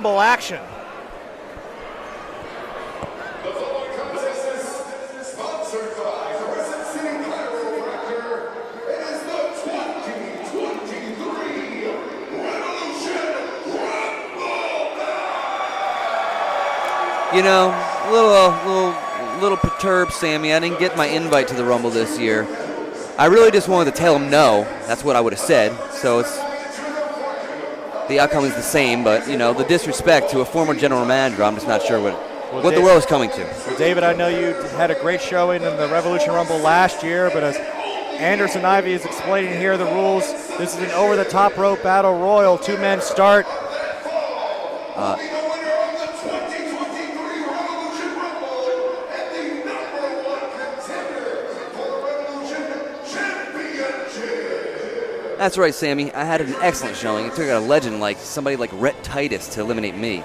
Rumble action. You know, a little perturbed, Sammy. I didn't get my invite to the Rumble this year. I really just wanted to tell him no. That's what I would have said. So the outcome is the same, but you know, the disrespect to a former general manager, I'm just not sure what the world is coming to. Well, David, I know you had a great showing in the Revolution Rumble last year, but as Anderson Ivy is explaining here the rules, this is an over-the-top rope battle royal. 2 men start. That's right, Sammy. I had an excellent showing. It took a legend like somebody like Rhett Titus to eliminate me.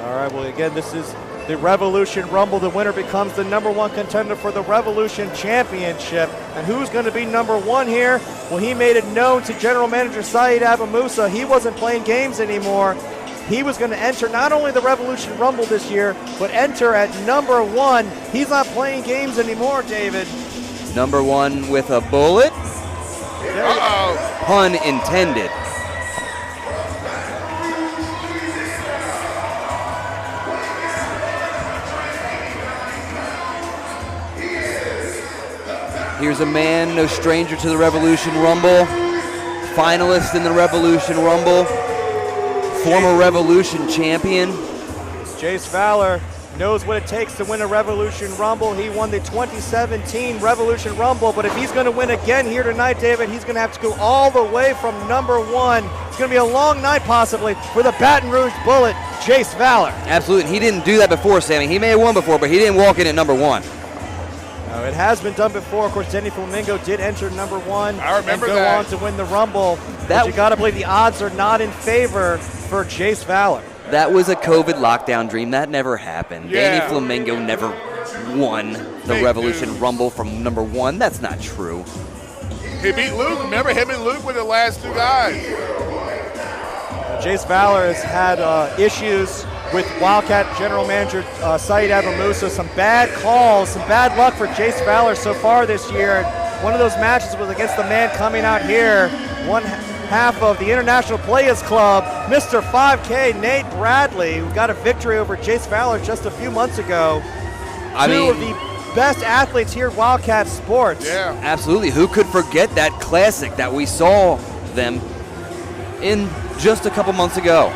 All right, well, again, this is the Revolution Rumble. The winner becomes the #1 contender for the Revolution Championship. And who's going to be #1 here? Well, he made it known to General Manager Saeed Abu Musa he wasn't playing games anymore. He was going to enter not only the Revolution Rumble this year, but enter at #1. He's not playing games anymore, David. #1 with a bullet. Uh-oh. Pun intended. Here's a man, no stranger to the Revolution Rumble, finalist in the Revolution Rumble, former Revolution champion. Jace Fowler knows what it takes to win a Revolution Rumble. He won the 2017 Revolution Rumble, but if he's going to win again here tonight, David, he's going to have to go all the way from #1. It's going to be a long night possibly for the Baton Rouge Bullet, Jace Fowler. Absolutely, he didn't do that before, Sammy. He may have won before, but he didn't walk in at #1. No, it has been done before. Of course, Denny Flamingo did enter #1 I remember and go that. on to win the Rumble. But you got to believe the odds are not in favor for Jace Fowler. That was a COVID lockdown dream. That never happened. Yeah. Danny Flamingo never won the Fake Revolution news. Rumble from #1. That's not true. He beat Luke. Remember, him and Luke were the last 2 guys. Jace Fowler has had issues with Wildkat General Manager Saeed Abu Musa. Some bad calls, some bad luck for Jace Fowler so far this year. One of those matches was against the man coming out here, one half of the International Players Club, Mr. 5K, Nate Bradley, who got a victory over Jace Fowler just a few months ago. Two of the best athletes here at Wildkat Sports. Yeah. Absolutely. Who could forget that classic that we saw them in just a couple months ago?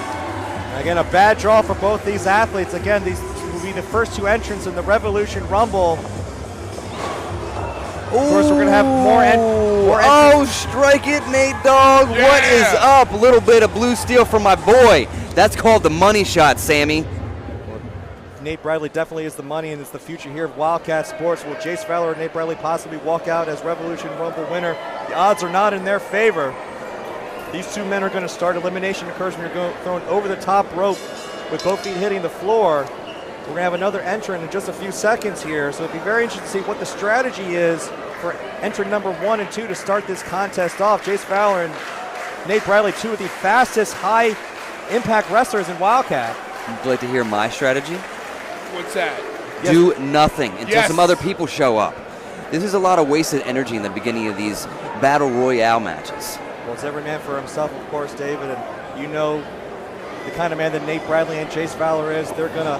Again, a bad draw for both these athletes. Again, these will be the first 2 entrants in the Revolution Rumble. Of course, we're going to have more entrants. Oh, strike it, Nate Dogg. Yeah. What is up? A little bit of blue steel from my boy. That's called the money shot, Sammy. Nate Bradley definitely is the money, and it's the future here of Wildkat Sports. Will Jace Fowler and Nate Bradley possibly walk out as Revolution Rumble winner? The odds are not in their favor. These 2 men are going to start. Elimination occurs when you're thrown over the top rope with both feet hitting the floor. We're going to have another entrant in just a few seconds here, so it'll be very interesting to see what the strategy is for entrant #1 and 2 to start this contest off. Jace Fowler and Nate Bradley, 2 of the fastest high-impact wrestlers in Wildkat. Would you like to hear my strategy? What's that? Yes. Do nothing until Yes. some other people show up. This is a lot of wasted energy in the beginning of these Battle Royale matches. Well, it's every man for himself, of course, David, and you know the kind of man that Nate Bradley and Jace Fowler is. They're going to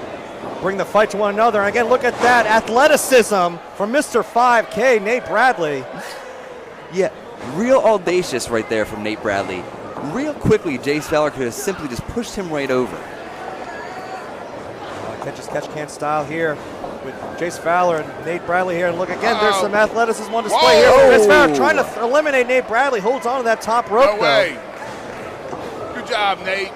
bring the fight to one another. And again, look at that athleticism from Mr. 5K, Nate Bradley. Yeah, real audacious right there from Nate Bradley. Real quickly, Jace Fowler could have simply just pushed him right over. Catch-as-catch-can style here with Jace Fowler and Nate Bradley here. And look again, there's some athleticism on display here. Jace Fowler trying to eliminate Nate Bradley, holds on to that top rope. No way. Good job, Nate.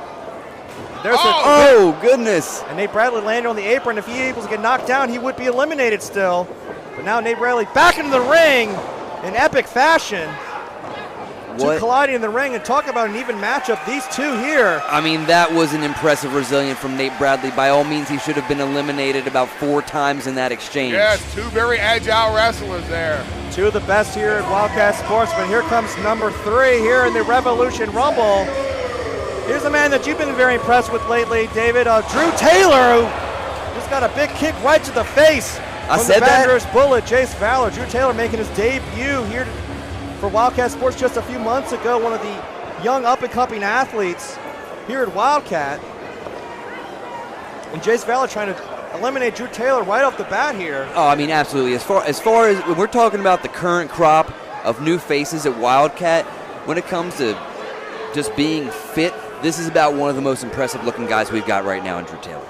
There's Oh, goodness. and Nate Bradley landed on the apron. If he able to get knocked down, he would be eliminated still. But now Nate Bradley back into the ring in epic fashion. Two colliding in the ring, and talk about an even matchup. These 2 here. I mean, that was an impressive resilience from Nate Bradley. By all means, he should have been eliminated about 4 times in that exchange. Yes, 2 very agile wrestlers there. 2 of the best here at Wildkat Sports, but here comes #3 here in the Revolution Rumble. Here's a man that you've been very impressed with lately, David. Drew Taylor, who just got a big kick right to the face. I from said the that. Vander's bullet, Jace Fowler. Drew Taylor making his debut here for Wildkat Sports just a few months ago. One of the young up-and-coming athletes here at Wildkat. And Jace Fowler trying to eliminate Drew Taylor right off the bat here. Oh, I mean, absolutely. As far as when we're talking about the current crop of new faces at Wildkat, when it comes to just being fit, this is about one of the most impressive-looking guys we've got right now in Drew Taylor.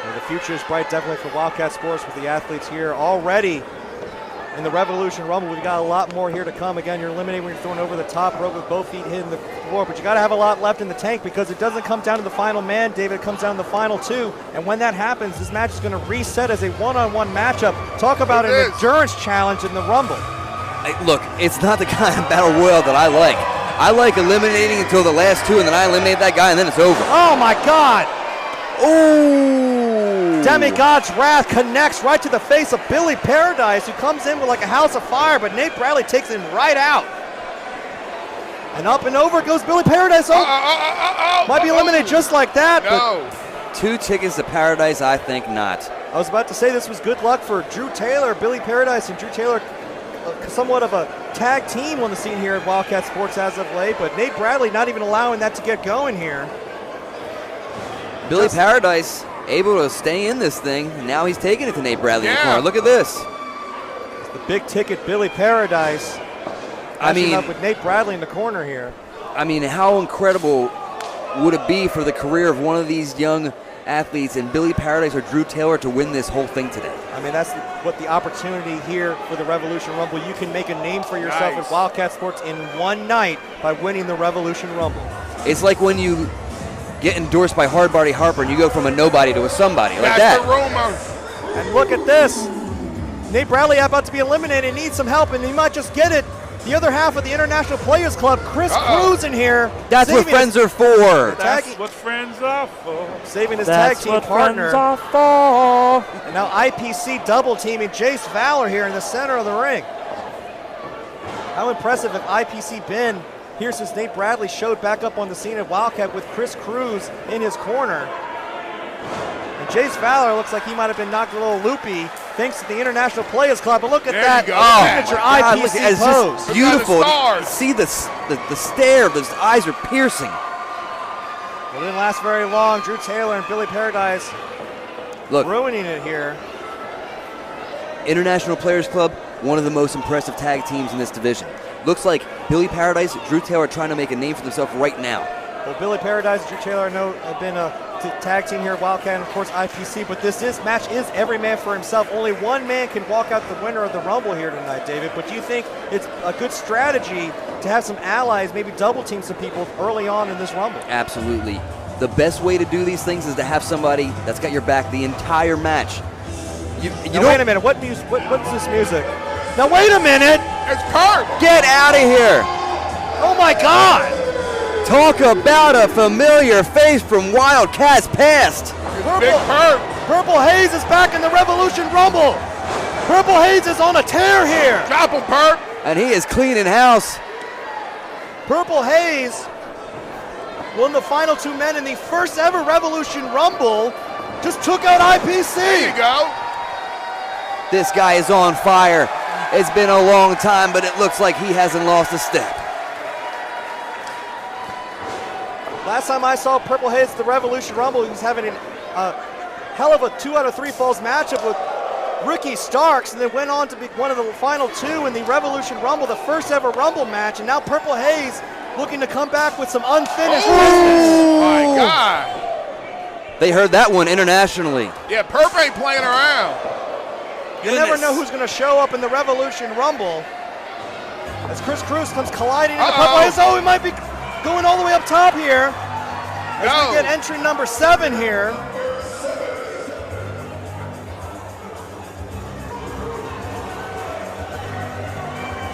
And the future is bright definitely for Wildkat Sports with the athletes here already in the Revolution Rumble. We've got a lot more here to come. Again, you're eliminated when you're thrown over the top rope with both feet hitting the floor, but you got to have a lot left in the tank because it doesn't come down to the final man, David. It comes down to the final two, and when that happens, this match is going to reset as a one-on-one matchup. Talk about an endurance challenge in the Rumble. Hey, look, it's not the kind of battle royal that I like. I like eliminating until the last two, and then I eliminate that guy, and then it's over. Oh, my God. Ooh. Demigod's Wrath connects right to the face of Billy Paradise, who comes in with like a house of fire, but Nate Bradley takes him right out. And up and over goes Billy Paradise. Might be eliminated just like that. No. But 2 tickets to Paradise? I think not. I was about to say this was good luck for Drew Taylor. Billy Paradise and Drew Taylor, somewhat of a tag team on the scene here at Wildkat Sports as of late, but Nate Bradley not even allowing that to get going here. Billy Paradise able to stay in this thing, and now he's taking it to Nate Bradley in the corner. Look at this. It's the big ticket Billy Paradise. I mean, up with Nate Bradley in the corner here. I mean, how incredible would it be for the career of one of these young athletes and Billy Paradise or Drew Taylor to win this whole thing today? I mean, that's what the opportunity here for the Revolution Rumble. You can make a name for yourself at Wildkat Sports in one night by winning the Revolution Rumble. It's like when you get endorsed by Hard Body Harper and you go from a nobody to a somebody like that. That's the rumor. And look at this. Nate Bradley about to be eliminated, needs some help, and he might just get it. The other half of the International Players Club, Chris Cruz in here. That's what friends are for. That's what friends are for. Saving his tag team partner. That's what friends are for. And now IPC double teaming Jace Fowler here in the center of the ring. How impressive if IPC been here since Nate Bradley showed back up on the scene at Wildkat with Chris Cruz in his corner. And Jace Fowler looks like he might have been knocked a little loopy thanks to the International Players Club. But look at that signature IPC pose. Just beautiful. See the stare, those eyes are piercing. It didn't last very long. Drew Taylor and Billy Paradise ruining it here. International Players Club, one of the most impressive tag teams in this division. Looks like Billy Paradise, Drew Taylor are trying to make a name for themselves right now. Well, Billy Paradise and Drew Taylor I know have been a tag team here at Wildkat, and of course IPC, but this match is every man for himself. Only one man can walk out the winner of the Rumble here tonight, David, but do you think it's a good strategy to have some allies, maybe double team some people early on in this Rumble? Absolutely. The best way to do these things is to have somebody that's got your back the entire match. Now, wait a minute, what's this music? Now wait a minute! It's Perp! Get out of here! Oh my God! Talk about a familiar face from Wildkat's past. Big Perp! Purple Haze is back in the Revolution Rumble! Purple Haze is on a tear here! Drop him, Perp! And he is cleaning house. Purple Haze, one of the final two men in the first ever Revolution Rumble, just took out IPC. There you go. This guy is on fire. It's been a long time, but it looks like he hasn't lost a step. Last time I saw Purple Haze at the Revolution Rumble, he was having a hell of a 2 out of 3 falls matchup with Ricky Starks, and then went on to be one of the final two in the Revolution Rumble, the first ever Rumble match, and now Purple Haze looking to come back with some unfinished business. My God. They heard that one internationally. Yeah, Perp ain't playing around. You never know who's going to show up in the Revolution Rumble. As Chris Cruz comes colliding into Purple Haze. Oh, he might be going all the way up top here. As we get entry number 7 here.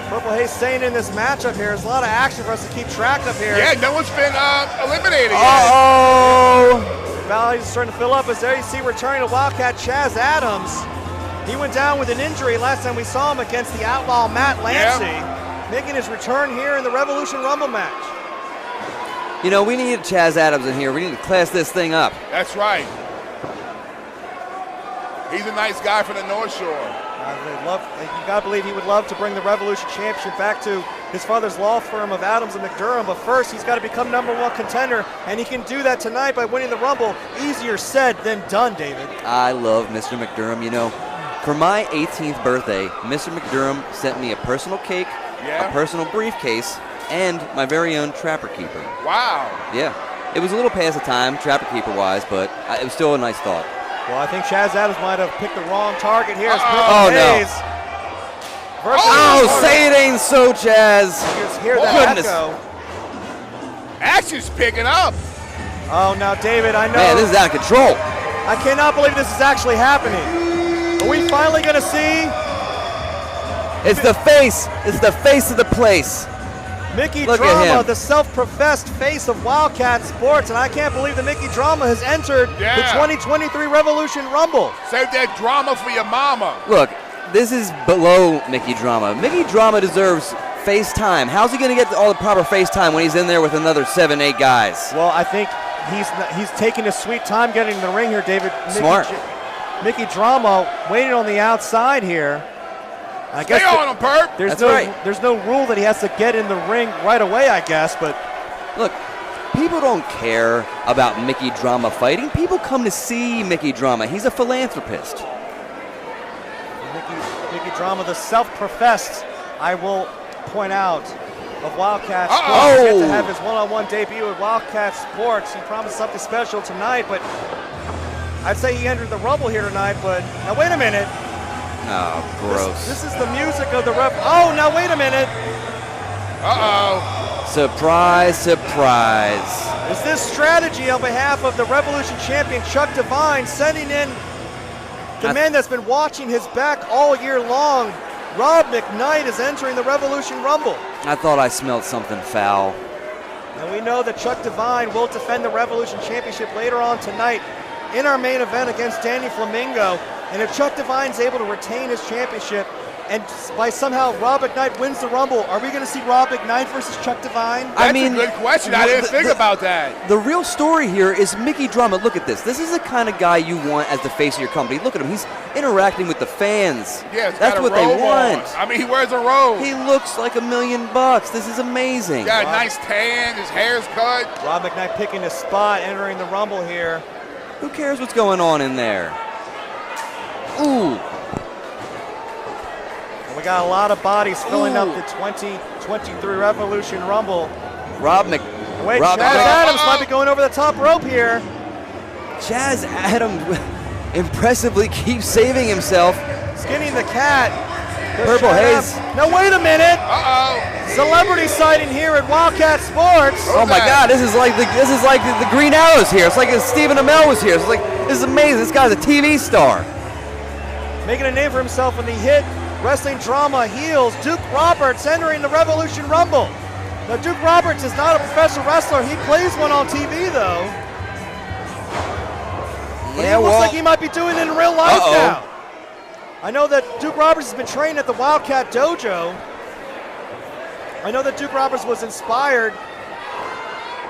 Purple Haze staying in this matchup here. There's a lot of action for us to keep track of here. Yeah, no one's been eliminated yet. Uh-oh. Valley's starting to fill up as there you see returning to Wildkat Chaz Adams. He went down with an injury last time we saw him against the outlaw Matt Lancey, making his return here in the Revolution Rumble match. You know, we need Chaz Adams in here. We need to class this thing up. That's right. He's a nice guy from the North Shore. You got to believe he would love to bring the Revolution Championship back to his father's law firm of Adams and McDurham, but first he's got to become #1 contender, and he can do that tonight by winning the Rumble. Easier said than done, David. I love Mr. McDurham. You know, for my 18th birthday, Mr. McDurham sent me a personal cake, a personal briefcase, and my very own Trapper Keeper. Wow. Yeah. It was a little past the time, Trapper Keeper-wise, but it was still a nice thought. Well, I think Chaz Adams might have picked the wrong target here. Oh, no. Oh, say it ain't so, Chaz. You just hear that echo. Action's picking up. Oh, now, David, I know. Man, this is out of control. I cannot believe this is actually happening. Are we finally going to see? It's the face. It's the face of the place. Mickey Look Drama, the self-professed face of Wildkat Sports, and I can't believe that Mickey Drama has entered the 2023 Revolution Rumble. Save that drama for your mama. Look, this is below Mickey Drama. Mickey Drama deserves face time. How's he going to get all the proper face time when he's in there with another 7, 8 guys? Well, I think he's taking his sweet time getting in the ring here, David. Smart. Mickey Drama waiting on the outside here. I guess Stay on him, Perp. There's no rule that he has to get in the ring right away, I guess, but look, people don't care about Mickey Drama fighting. People come to see Mickey Drama. He's a philanthropist. Mickey Drama, the self-professed, I will point out, of Wildkat Sports. Get to have his one-on-one debut at Wildkat Sports. He promised something special tonight, but I'd say he entered the Rumble here tonight, but now wait a minute. Oh, gross. This is the music of the ref. Oh, now wait a minute. Uh-oh. Surprise, surprise. Is this strategy on behalf of the Revolution champion, Chuck Divine, sending in the man that's been watching his back all year long? Rob McKnight is entering the Revolution Rumble. I thought I smelled something foul. And we know that Chuck Divine will defend the Revolution Championship later on tonight in our main event against Danny Flamingo. And if Chuck Divine's able to retain his championship and by somehow Rob McKnight wins the Rumble, are we going to see Rob McKnight versus Chuck Divine? That's a good question. I didn't think about that. The real story here is Mickey Drama. Look at this. This is the kind of guy you want as the face of your company. Look at him. He's interacting with the fans. Yeah, that's what they want. I mean, he wears a robe. He looks like $1 million. This is amazing. He got a nice tan. His hair's cut. Rob McKnight picking his spot, entering the Rumble here. Who cares what's going on in there? Ooh. We got a lot of bodies filling up the 2023 Revolution Rumble. Wait, Chaz Adams might be going over the top rope here. Chaz Adams impressively keeps saving himself. Skinning the cat. Purple Haze. Now wait a minute. Uh-oh. Celebrity sighting here at Wildkat Sports. Oh my God! This is like the Green Arrows here. It's like if Stephen Amell was here. It's like this is amazing. This guy's a TV star. Making a name for himself in the hit wrestling drama Heels, Duke Roberts entering the Revolution Rumble. Now Duke Roberts is not a professional wrestler. He plays one on TV though. But he looks like he might be doing it in real life now. I know that Duke Roberts has been trained at the Wildkat Dojo. I know that Duke Roberts was inspired.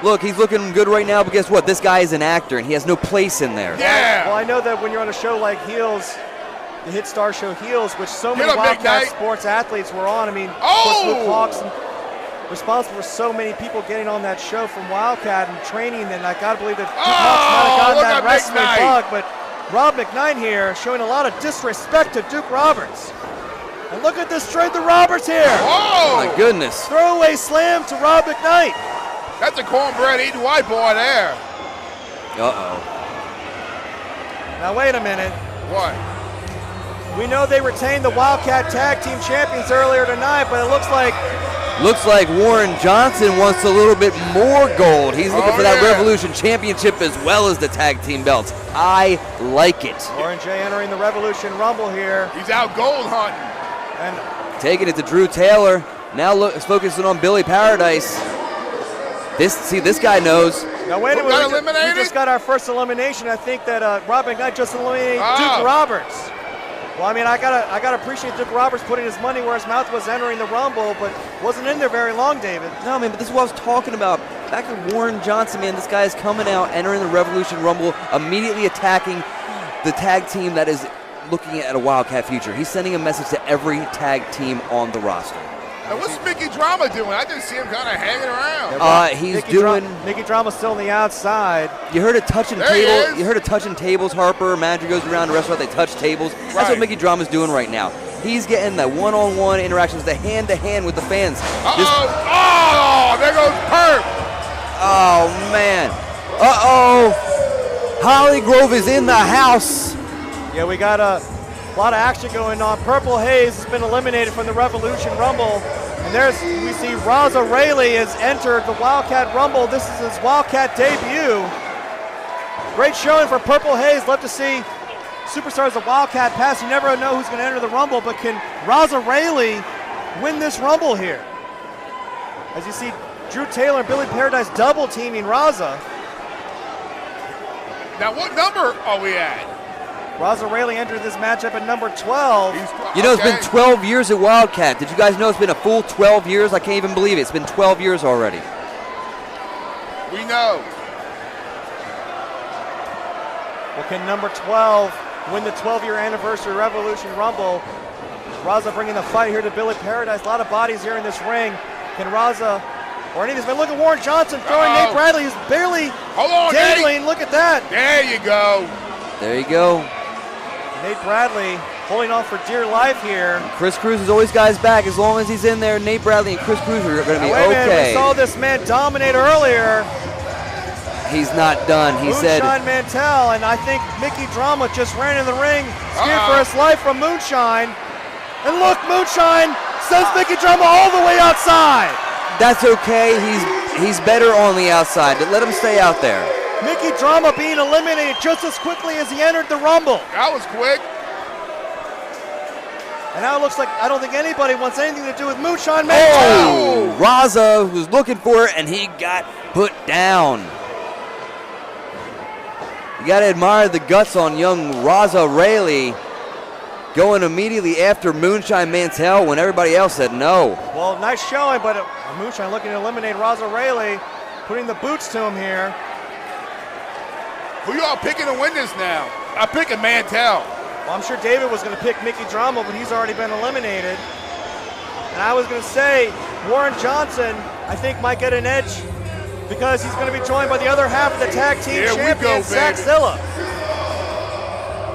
Look, he's looking good right now, but guess what? This guy is an actor, and he has no place in there. Yeah. Well, I know that when you're on a show like Heels, the hit star show Heels, which so many Wildkat Sports athletes were on. I mean, of course, Luke Hawkson, responsible for so many people getting on that show from Wildkat and training, and I gotta believe that Luke Hawkson might have gotten that wrestling bug, but Rob McKnight here showing a lot of disrespect to Duke Roberts. And look at this straight to Roberts here. Whoa! My goodness. Throwaway slam to Rob McKnight. That's a cornbread eating white boy there. Uh-oh. Now wait a minute. What? We know they retained the Wildkat Tag Team Champions earlier tonight, but it looks like Warren Johnson wants a little bit more gold. He's looking for that Revolution Championship as well as the tag team belts. I like it. Warren J entering the Revolution Rumble here. He's out gold hunting. And taking it to Drew Taylor. Now focusing on Billy Paradise. This guy knows. Now wait a minute. We just got our first elimination. I think that Rob McKnight just eliminated Duke Roberts. Well, I mean, I gotta appreciate Duke Roberts putting his money where his mouth was entering the Rumble, but wasn't in there very long, David. No, I mean, but this is what I was talking about. back to Warren Johnson, man. This guy is coming out, entering the Revolution Rumble, immediately attacking the tag team that is looking at a Wildcat future. He's sending a message to every tag team on the roster. Now, what's Mickey Drama doing? I just see him kind of hanging around. He's Mickey Drama's still on the outside. You heard a touching There he table. is. You heard a touching tables. Harper, manager goes around the restaurant. They touch tables. That's what Mickey Drama's doing right now. He's getting the one-on-one interactions, the hand-to-hand with the fans. Oh, there goes Perp. Oh man. Holly Grove is in the house. Yeah, we got a lot of action going on. Purple Haze has been eliminated from the Revolution Rumble. And we see Raza Rayleigh has entered the Wildcat Rumble. This is his Wildcat debut. Great showing for Purple Haze. Love to see superstars of Wildcat pass. You never know who's going to enter the Rumble, but can Raza Rayleigh win this Rumble here? As you see Drew Taylor and Billy Paradise double teaming Raza. Now, what number are we at? Raza Rayleigh entered this matchup at number 12. You know, it's been 12 years at Wildcat. Did you guys know it's been a full 12 years? I can't even believe it. It's been 12 years already. We know. Well, can number 12 win the 12-year anniversary Revolution Rumble? Raza bringing the fight here to Billy Paradise. A lot of bodies here in this ring. Can Raza or any of these men? Look at Warren Johnson throwing Nate Bradley, who's barely dangling. Look at that. There you go. There you go. Nate Bradley holding on for dear life here. Chris Cruz has always got his back. As long as he's in there, Nate Bradley and Chris Cruz are going to be okay. We saw this man dominate earlier. He's not done. He said. Moonshine Mantell, and I think Mickey Drama just ran in the ring, scared for his life from Moonshine. And look, Moonshine sends Mickey Drama all the way outside. That's okay. He's better on the outside. Let him stay out there. Mickey Drama being eliminated just as quickly as he entered the Rumble. That was quick. And now it looks like I don't think anybody wants anything to do with Moonshine Oh, Mantell. Raza was looking for it, and he got put down. You got to admire the guts on young Raza Rayleigh going immediately after Moonshine Mantell when everybody else said no. Well, nice showing, but Moonshine looking to eliminate Raza Rayleigh, putting the boots to him here. Who y'all picking to win this now? I'm picking Mantell. Well, I'm sure David was going to pick Mickey Drama, but he's already been eliminated. And I was going to say Warren Johnson, I think, might get an edge because he's going to be joined by the other half of the tag team champion, Zach Zilla.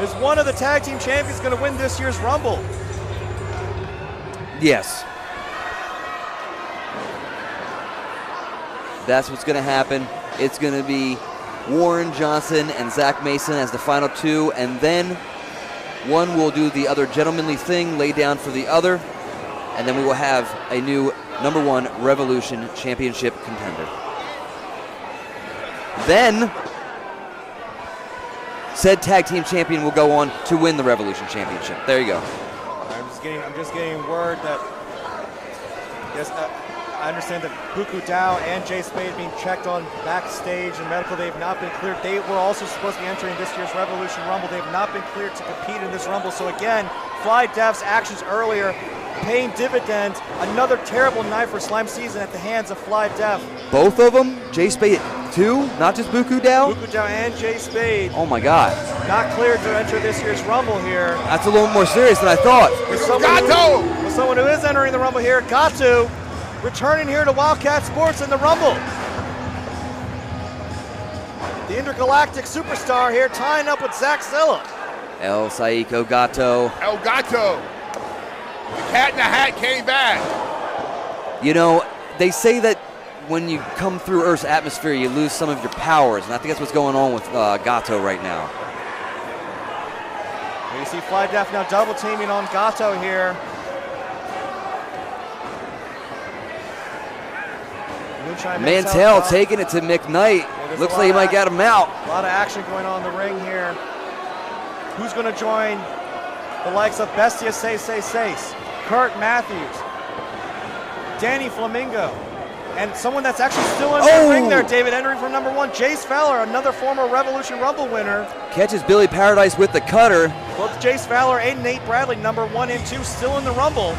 Is one of the tag team champions going to win this year's Rumble? Yes. That's what's going to happen. It's going to be Warren Johnson and Zach Mason as the final two, and then one will do the other gentlemanly thing, lay down for the other, and then we will have a new #1 Revolution Championship contender. Then, said tag team champion will go on to win the Revolution Championship. There you go. I'm just getting word that yes, I understand that Buku Dow and Jay Spade being checked on backstage and medical. They have not been cleared. They were also supposed to be entering this year's Revolution Rumble. They have not been cleared to compete in this Rumble. So again, Fly Dev's actions earlier paying dividends. Another terrible night for Slime Season at the hands of Fly Dev. Both of them? Jay Spade too? Not just Buku Dow? Buku Dow and Jay Spade. Oh my God. Not cleared to enter this year's Rumble here. That's a little more serious than I thought. With someone who is entering the Rumble here, Gatu, returning here to Wildcat Sports in the Rumble. The intergalactic superstar here tying up with Zach Zilla. El Saiko Gato. El Gato. The Cat in the Hat came back. You know, they say that when you come through Earth's atmosphere, you lose some of your powers, and I think that's what's going on with Gato right now. You see Fly Def now double teaming on Gato here. Mantell taking it to McKnight. Looks like he might get him out. A lot of action going on in the ring here. Who's going to join the likes of Bestia Sace, Kurt Matthews, Danny Flamingo, and someone that's actually still in the ring there, David, entering from #1, Jace Fowler, another former Revolution Rumble winner. Catches Billy Paradise with the cutter. Both Jace Fowler and Nate Bradley, #1 and 2, still in the Rumble.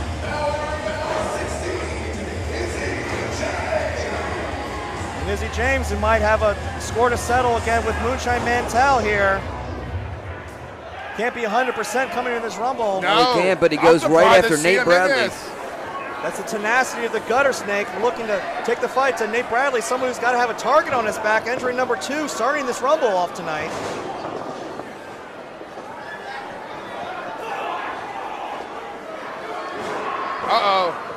And Izzy James, who might have a score to settle again with Moonshine Mantell here. Can't be 100% coming in this Rumble. No, he can't, but he I'm goes right surprised to after see Nate him in Bradley. this. That's the tenacity of the Gutter Snake, looking to take the fight to Nate Bradley, someone who's got to have a target on his back, entering number 2, starting this Rumble off tonight. Uh-oh.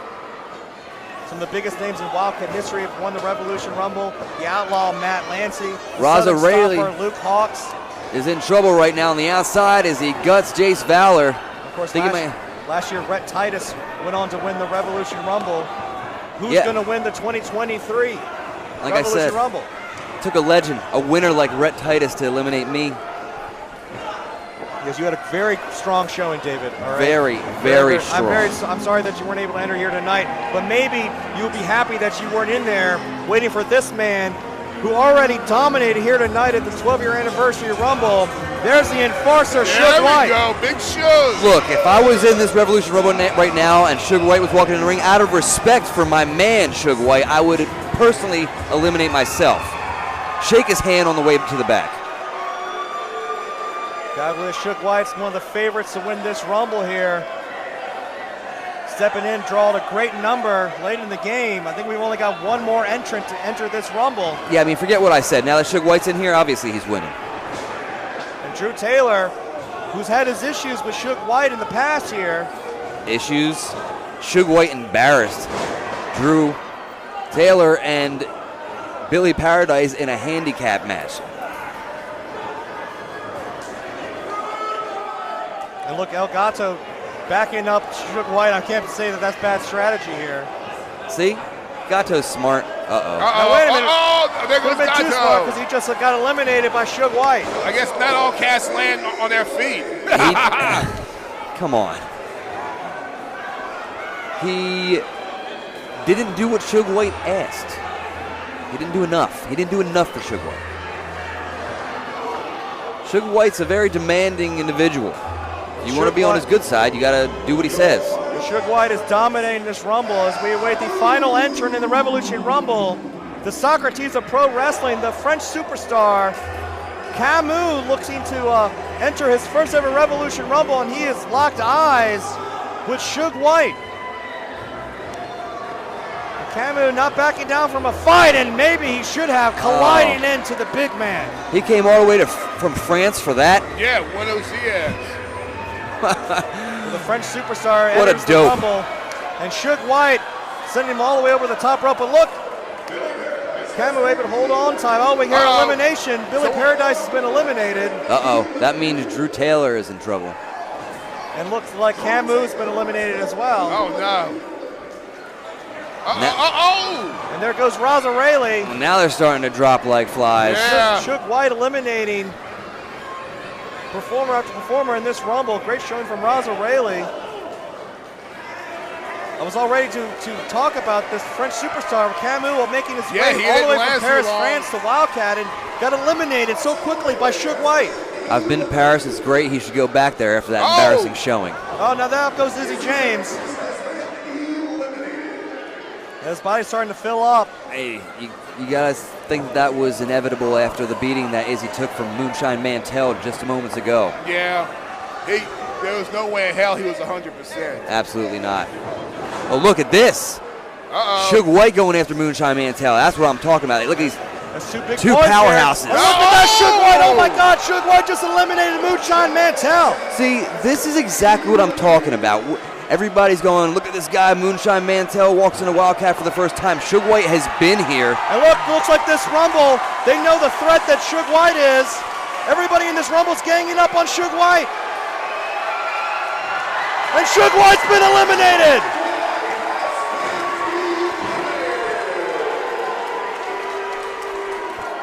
Some of the biggest names in Wildcat history have won the Revolution Rumble. The Outlaw, Matt Lancey. The Raza Southern Rayleigh Stopper, Luke Hawks. Is in trouble right now on the outside as he guts Jace Valor. Of course, Think he last year, Rhett Titus went on to win the Revolution Rumble. Who's going to win the 2023 Revolution Rumble? Took a legend, a winner like Rhett Titus to eliminate me. Because you had a very strong showing, David. All right? Very strong. I'm sorry that you weren't able to enter here tonight, but maybe you'll be happy that you weren't in there waiting for this man who already dominated here tonight at the 12-year anniversary Rumble. There's the enforcer, Suge White. There we go, Big Suge. Look, if I was in this Revolution Rumble right now and Suge White was walking in the ring, out of respect for my man, Suge White, I would personally eliminate myself. Shake his hand on the way to the back. God bless Suge White's one of the favorites to win this Rumble here. Stepping in, drawing a great number late in the game. I think we've only got one more entrant to enter this Rumble. Yeah, I mean, forget what I said. Now that Suge White's in here, obviously he's winning. And Drew Taylor, who's had his issues with Suge White in the past here. Issues? Suge White embarrassed Drew Taylor and Billy Paradise in a handicap match. And look, El Gato backing up Suge White. I can't say that that's bad strategy here. See? Gato's smart. Uh-oh. Now, wait a minute. There Could goes have been too smart Gato. because he just got eliminated by Suge White. I guess not all cats land on their feet. Come on. He didn't do what Suge White asked. He didn't do enough. He didn't do enough for Suge White. Suge White's a very demanding individual. You want to be on his good side, you got to do what he says. Suge White is dominating this Rumble as we await the final entrant in the Revolution Rumble. The Socrates of pro wrestling, the French superstar, Camus, looking to enter his first ever Revolution Rumble, and he has locked eyes with Suge White. Camus not backing down from a fight, and maybe he should have, colliding into the big man. He came all the way from France for that? Yeah, Buenos Dias. The French superstar What a enters the dope. Rumble, and Suge White sending him all the way over the top rope. But look, Camus able to hold on time. Oh, we hear elimination. Billy Paradise has been eliminated. Uh-oh. That means Drew Taylor is in trouble. And looks like Camus has been eliminated as well. Oh, no. And there goes Raza Rayleigh. Well, now they're starting to drop like flies. Yeah. Suge White eliminating performer after performer in this Rumble. Great showing from Raza Rayleigh. I was all ready to talk about this French superstar, Camus, making his way all the way from Paris, France to Wildkat, and got eliminated so quickly by Suge White. I've been to Paris. It's great. He should go back there after that embarrassing showing. Oh, now there goes Izzy James. His body's starting to fill up. Hey, you gotta think that was inevitable after the beating that Izzy took from Moonshine Mantell just a moments ago. Yeah. There was no way in hell he was 100%. Absolutely not. Oh, look at this. Uh-oh. Suge White going after Moonshine Mantell. That's what I'm talking about. Look at these That's two big two boys powerhouses. There. Oh, look at that Suge White. Oh, my God. Suge White just eliminated Moonshine Mantell. See, this is exactly what I'm talking about. Everybody's going, look at this guy, Moonshine Mantell walks into Wildcat for the first time. Suge White has been here. And look, looks like this Rumble, they know the threat that Suge White is. Everybody in this Rumble's ganging up on Suge White. And Suge White's been eliminated.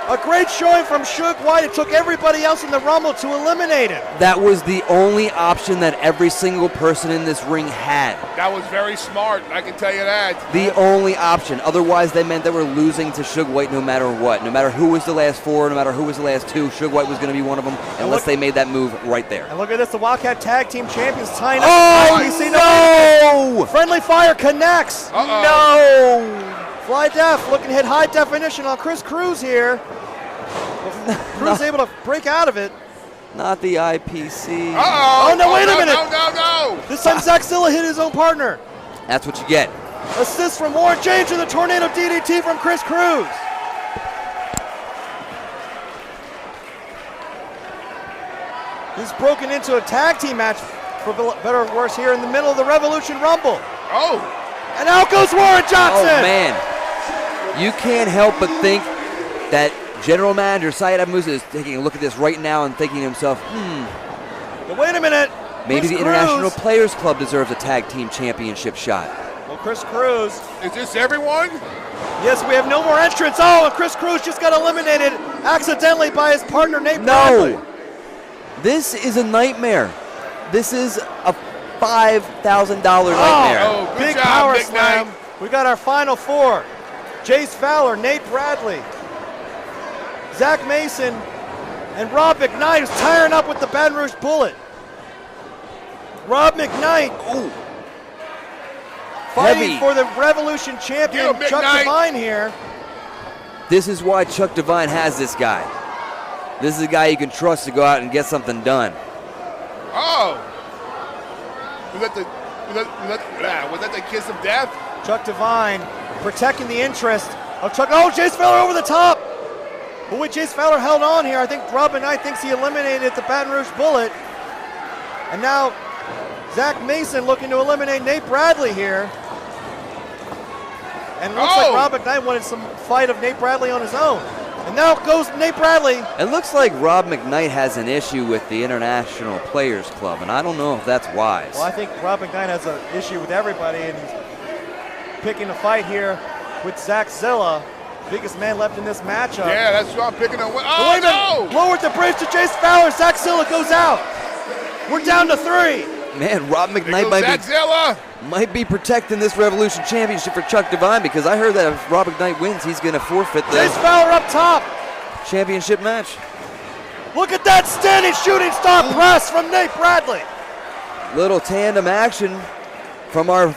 A great showing from Suge White. It took everybody else in the Rumble to eliminate him. That was the only option that every single person in this ring had. That was very smart, I can tell you that. The only option. Otherwise, they meant they were losing to Suge White no matter what. No matter who was the last four, no matter who was the last two, Suge White was going to be one of them unless they made that move right there. And look at this, the Wildcat Tag Team Champions tying up. Oh, IBC. no! Friendly Fire connects. Uh-oh. No! Fly Def looking to hit high definition on Chris Cruz here. Cruz able to break out of it. Not the IPC. Uh-oh. Oh, no, wait a minute. No. This time Zach Zilla hit his own partner. That's what you get. Assist from Warren James to the Tornado DDT from Chris Cruz. He's broken into a tag team match, for better or worse, here in the middle of the Revolution Rumble. Oh. And out goes Warren Johnson. Oh, man. You can't help but think that General Manager Syed Abusa is taking a look at this right now and thinking to himself, But wait a minute. maybe Chris the International Players Club deserves a tag team championship shot. Well, Chris Cruz. Is this everyone? Yes, we have no more entrants. Oh, and Chris Cruz just got eliminated accidentally by his partner, Nate Bradley. No. This is a nightmare. This is a $5,000 nightmare. Oh, good Big job, power Big slam. Knight. We got our final four. Jace Fowler, Nate Bradley, Zach Mason, and Rob McKnight, who's tiring up with the Baton Rouge Bullet. Rob McKnight fighting Heavy. for the Revolution champion, Get him, Chuck McKnight. Divine here. This is why Chuck Divine has this guy. This is a guy you can trust to go out and get something done. Oh. Was that the kiss of death? Chuck Divine protecting the interest of Chuck. Oh, Jace Fowler over the top. But with Jace Fowler held on here, I think Rob McKnight thinks he eliminated the Baton Rouge Bullet. And now Zach Mason looking to eliminate Nate Bradley here. And it looks like Rob McKnight wanted some fight of Nate Bradley on his own. And now goes Nate Bradley. It looks like Rob McKnight has an issue with the International Players Club, and I don't know if that's wise. Well, I think Rob McKnight has an issue with everybody, and he's picking a fight here with Zach Zilla, biggest man left in this matchup. Yeah, that's what I'm picking on. But Oh, wait a minute. Lowered the bridge to Jace Fowler. Zach Zilla goes out. We're down to 3. Man, Rob There McKnight goes Zachzilla. might be protecting this Revolution Championship for Chuck Divine, because I heard that if Rob McKnight wins, he's going to forfeit the Jace Fowler up top. championship match. Look at that standing shooting star press from Nate Bradley. Little tandem action from our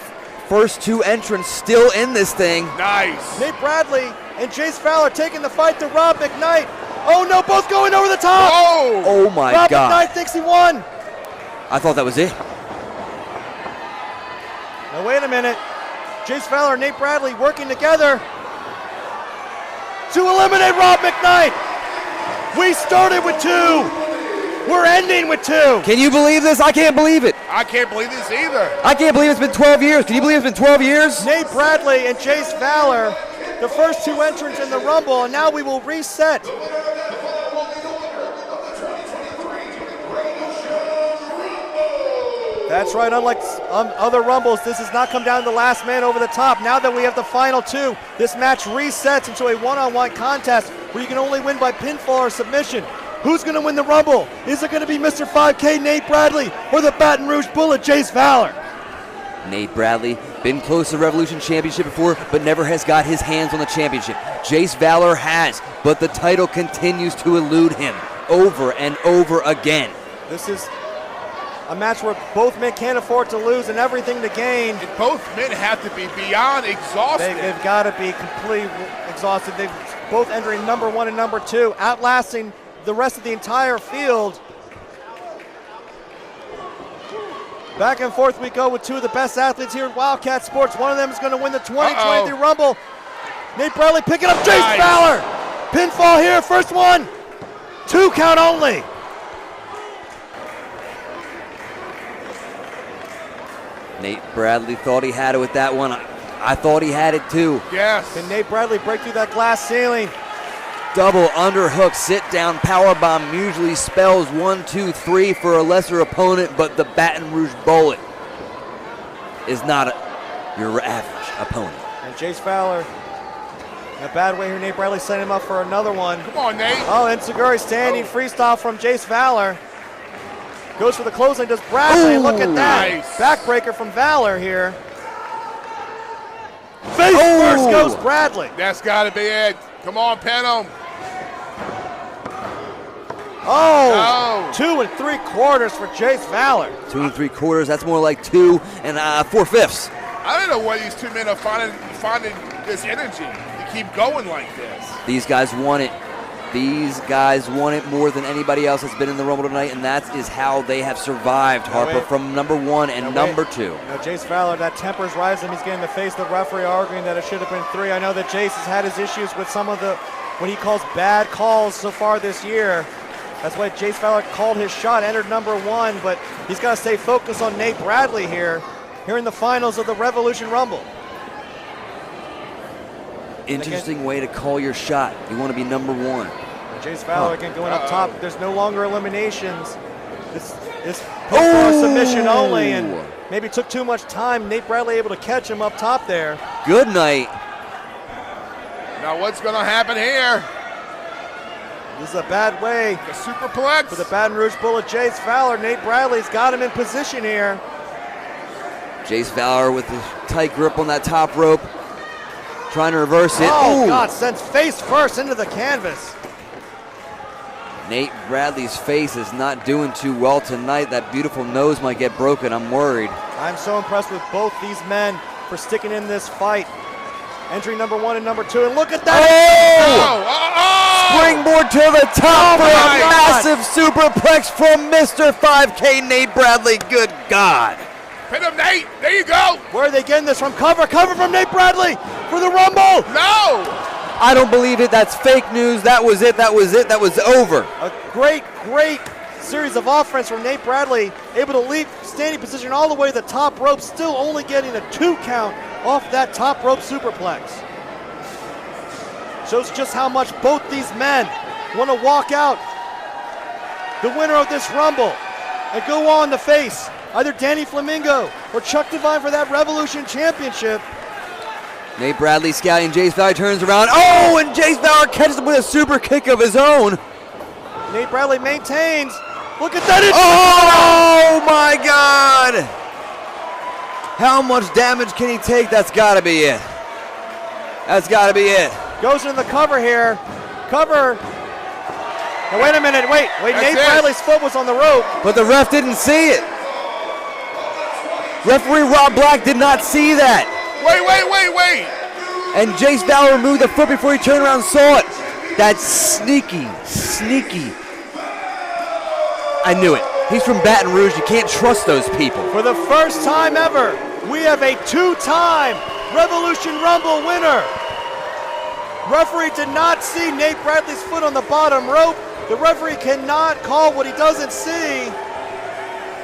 first two entrants still in this thing. Nice. Nate Bradley and Jace Fowler taking the fight to Rob McKnight. Oh no, both going over the top. Oh. Oh my Rob God. McKnight thinks he won. I thought that was it. Now wait a minute. Jace Fowler and Nate Bradley working together to eliminate Rob McKnight. We started with 2. We're ending with 2. Can you believe this? I can't believe it. I can't believe this either. I can't believe it's been 12 years. Can you believe it's been 12 years? Nate Bradley and Jace Fowler, the first 2 entrants in the Rumble, and now we will reset. That's right, unlike other Rumbles, this has not come down to the last man over the top. Now that we have the final 2, this match resets into a one-on-one contest where you can only win by pinfall or submission. Who's going to win the Rumble? Is it going to be Mr. 5K Nate Bradley or the Baton Rouge Bullet Jace Fowler? Nate Bradley, been close to Revolution Championship before, but never has got his hands on the championship. Jace Fowler has, but the title continues to elude him over and over again. This is a match where both men can't afford to lose and everything to gain. And both men have to be beyond exhausted. They've got to be completely exhausted. They've both entering number 1 and number 2, outlasting the rest of the entire field. Back and forth we go with 2 of the best athletes here at Wildkat Sports. One of them is going to win the 2023 Rumble. Nate Bradley picking up Jace Nice. Fowler. Pinfall here, first one. 2 count only. Nate Bradley thought he had it with that one. I thought he had it too. Yes. Can Nate Bradley break through that glass ceiling? Double underhook, sit down powerbomb usually spells 1, 2, 3 for a lesser opponent, but the Baton Rouge Bullet is not your average opponent. And Jace Fowler, in a bad way here, Nate Bradley setting him up for another one. Come on, Nate. Oh, and Seguri standing freestyle from Jace Fowler. Goes for the clothesline, does Bradley. Ooh, Look at that. nice. Backbreaker from Fowler here. Face first goes Bradley. That's got to be it. Come on, pin him. Oh, No. 2 3/4 for Jace Fowler. 2 3/4, that's more like 2 4/5. I don't know what these 2 men are finding this energy to keep going like this. These guys want it. These guys want it more than anybody else that's been in the Rumble tonight, and that is how they have survived, Harper, from number 1 and number 2. Now, Jace Fowler, that temper's rising. He's getting the face of the referee arguing that it should have been 3. I know that Jace has had his issues with some of the, what he calls bad calls so far this year. That's why Jace Fowler called his shot, entered number 1, but he's got to stay focused on Nate Bradley here in the finals of the Revolution Rumble. Interesting way to call your shot. You want to be number 1. Jace Fowler again going up top. There's no longer eliminations. This submission only, and maybe took too much time. Nate Bradley able to catch him up top there. Good night. Now what's going to happen here? This is a bad way The superplex. for the Baton Rouge Bullet, Jace Fowler. Nate Bradley's got him in position here. Jace Fowler with the tight grip on that top rope, trying to reverse it. Oh, Ooh. God, sends face first into the canvas. Nate Bradley's face is not doing too well tonight. That beautiful nose might get broken. I'm worried. I'm so impressed with both these men for sticking in this fight. Entry number 1 and number 2, and look at that! Springboard to the top for a my God. massive superplex from Mr. 5K Nate Bradley. Good God. Pin him, Nate. There you go. Where are they getting this from? Cover from Nate Bradley for the Rumble! No. I don't believe it. That's fake news. That was it. That was it. That was over. A great series of offense from Nate Bradley, able to leap standing position all the way to the top rope, still only getting a 2 count off that top rope superplex. Shows just how much both these men want to walk out the winner of this Rumble and go on to face either Danny Flamingo or Chuck Divine for that Revolution Championship. Nate Bradley scouting. Jace Fowler turns around. Oh, and Jace Fowler catches him with a super kick of his own. Nate Bradley maintains. Look at that. Oh, my God. How much damage can he take? That's got to be it. That's got to be it. Goes into the cover here. Cover. Now, wait a minute. Wait. Nate Bradley's foot was on the rope. But the ref didn't see it. Referee Rob Black did not see that. Wait. And Jace Fowler moved the foot before he turned around and saw it. That's sneaky. I knew it. He's from Baton Rouge. You can't trust those people. For the first time ever, we have a 2-time Revolution Rumble winner. Referee did not see Nate Bradley's foot on the bottom rope. The referee cannot call what he doesn't see.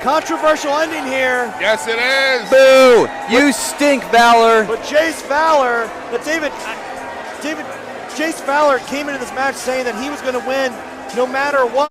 Controversial ending here. Yes, it is. Boo! You stink, Fowler. But Jace Fowler, Jace Fowler came into this match saying that he was going to win no matter what.